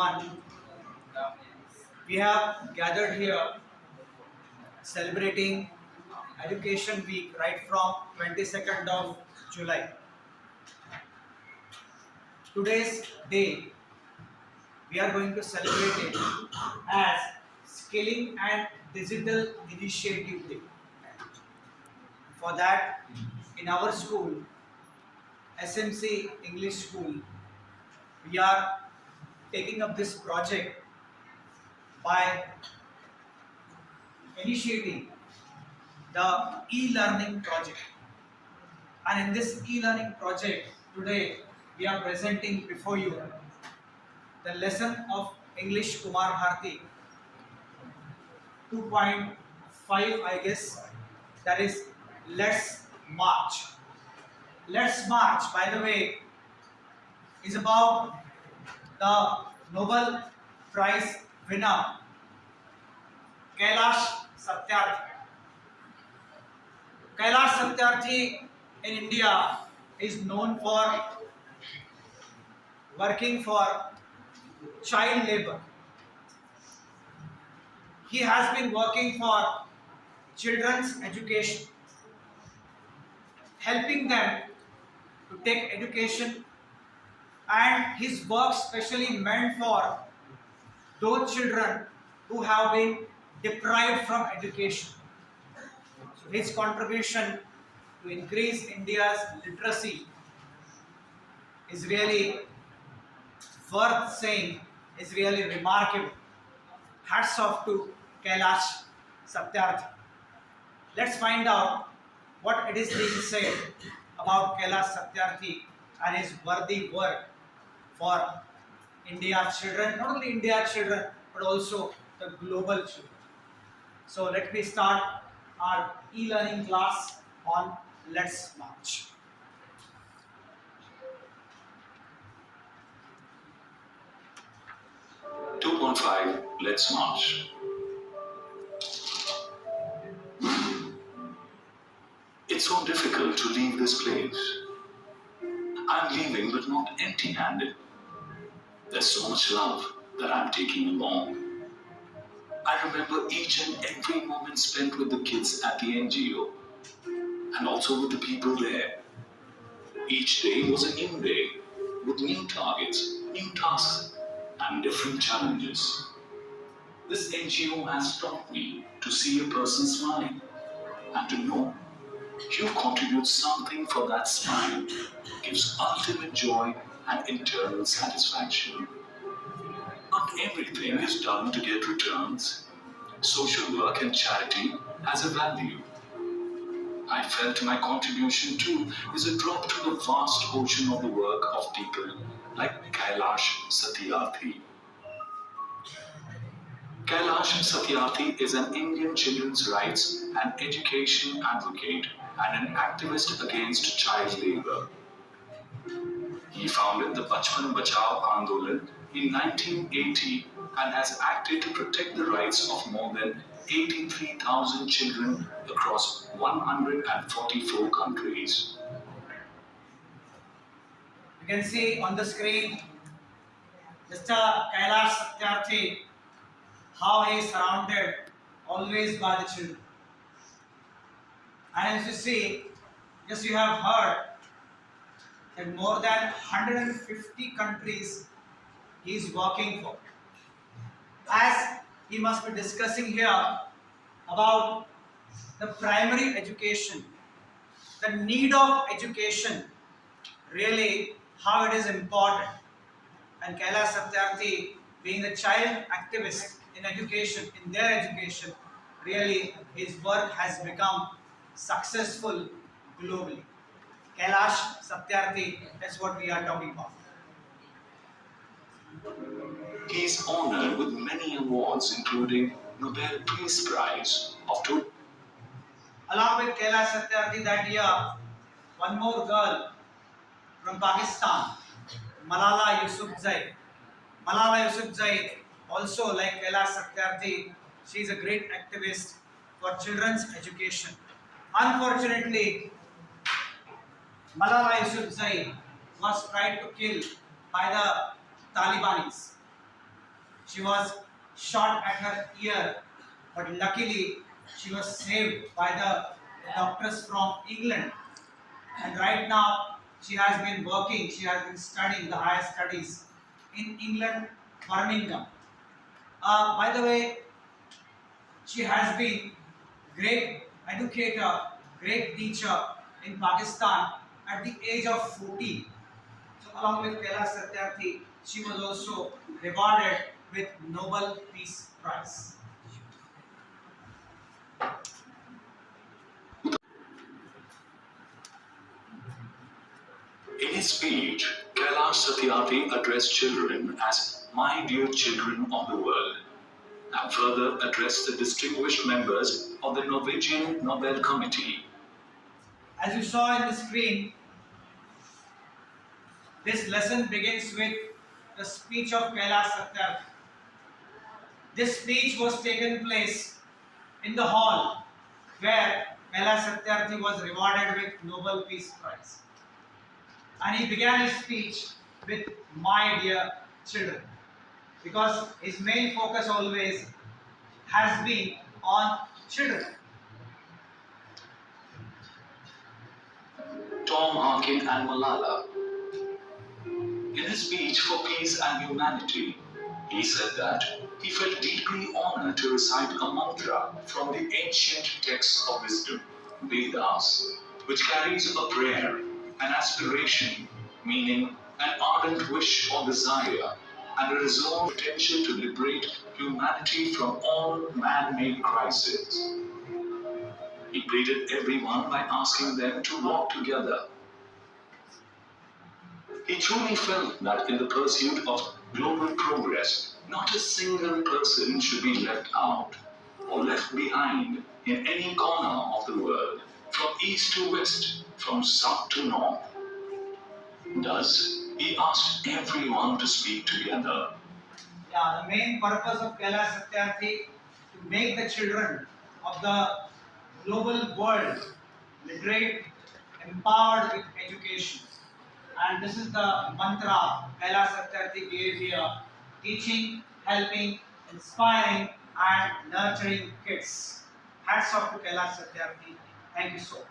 everyone. We have gathered here celebrating Education Week right from 22nd of July. Today's day, we are going to celebrate it as Skilling and Digital Initiative Day. For that, in our school, SMC English School, we are taking up this project by initiating the e-learning project. And in this e-learning project, today we are presenting before you the lesson of English Kumar Bharti 2.5, I guess, that is Let's March. Let's March, by the way, is about the Nobel Prize winner Kailash Satyarthi. Kailash Satyarthi in India is known for working for child labor. He has been working for children's education, helping them to take education, and his work specially meant for those children who have been deprived from education. So his contribution to increase India's literacy is really worth saying, is really remarkable. Hats off to Kailash Satyarthi. Let's find out what it is being said about Kailash Satyarthi and his worthy work for India's children, not only India's children, but also the global children. So let me start our e-learning class on Let's March. Let's March. It's so difficult to leave this place. I'm leaving but not empty-handed. There's so much love that I'm taking along. I remember each and every moment spent with the kids at the NGO and also with the people there. Each day was a new day with new targets, new tasks and different challenges. This NGO has taught me to see a person smile and to know you contribute something for that smile gives ultimate joy and internal satisfaction. Not everything is done to get returns. Social work and charity has a value. I felt my contribution too is a drop to the vast ocean of the work of people like Kailash Satyarthi. Kailash Satyarthi is an Indian children's rights and education advocate and an activist against child labor. He founded the Bachpan Bachao Andolan in 1980 and has acted to protect the rights of more than 83,000 children across 144 countries. You can see on the screen Mr. Kailash Satyarthi, how he is surrounded always by the children. And as you see, just you have heard that more than 150 countries he is working for. As he must be discussing here about the primary education, the need of education, really how it is important. And Kailash Satyarthi, being a child activist in education, in their education, really his work has become successful globally. Kailash Satyarthi, that's what we are talking about. He is honored with many awards, including Nobel Peace Prize of Along with Kailash Satyarthi that year, one more girl from Pakistan, Malala Yousafzai. Malala Yousafzai, also like Kailash Satyarthi, she is a great activist for children's education. Unfortunately, Malala Yousafzai was tried to kill by the Talibanis. She was shot at her ear, but luckily she was saved by the doctors from England. And right now she has been working, she has been studying the higher studies in England, Birmingham. By the way, she has been great educator, great teacher in Pakistan at the age of 14. So along with Kailash Satyarthi, she was also rewarded with Nobel Peace Prize. In his speech, Kailash Satyarthi addressed children as "my dear children of the world," and further addressed the distinguished members of the Norwegian Nobel Committee. As you saw in the screen, this lesson begins with the speech of Kailash Satyarthi. This speech was taken place in the hall where Kailash Satyarthi was rewarded with Nobel Peace Prize. And he began his speech with "my dear children," because his main focus always has been on children. Tom Harkin and Malala. In his speech for peace and humanity, he said that he felt deeply honored to recite a mantra from the ancient texts of wisdom, Vedas, which carries a prayer, an aspiration, meaning an ardent wish or desire, and a resolved potential to liberate humanity from all man-made crises. He greeted everyone by asking them to walk together. He truly felt that in the pursuit of global progress, not a single person should be left out or left behind in any corner of the world, from east to west, from south to north. Thus, he asked everyone to speak together. Yeah, the main purpose of Kailash Satyarthi to make the children of the global world literate, empowered with education. And this is the mantra Kailash Satyarthi gave here: teaching, helping, inspiring, and nurturing kids. Hats off to Kailash Satyarthi. Thank you so much.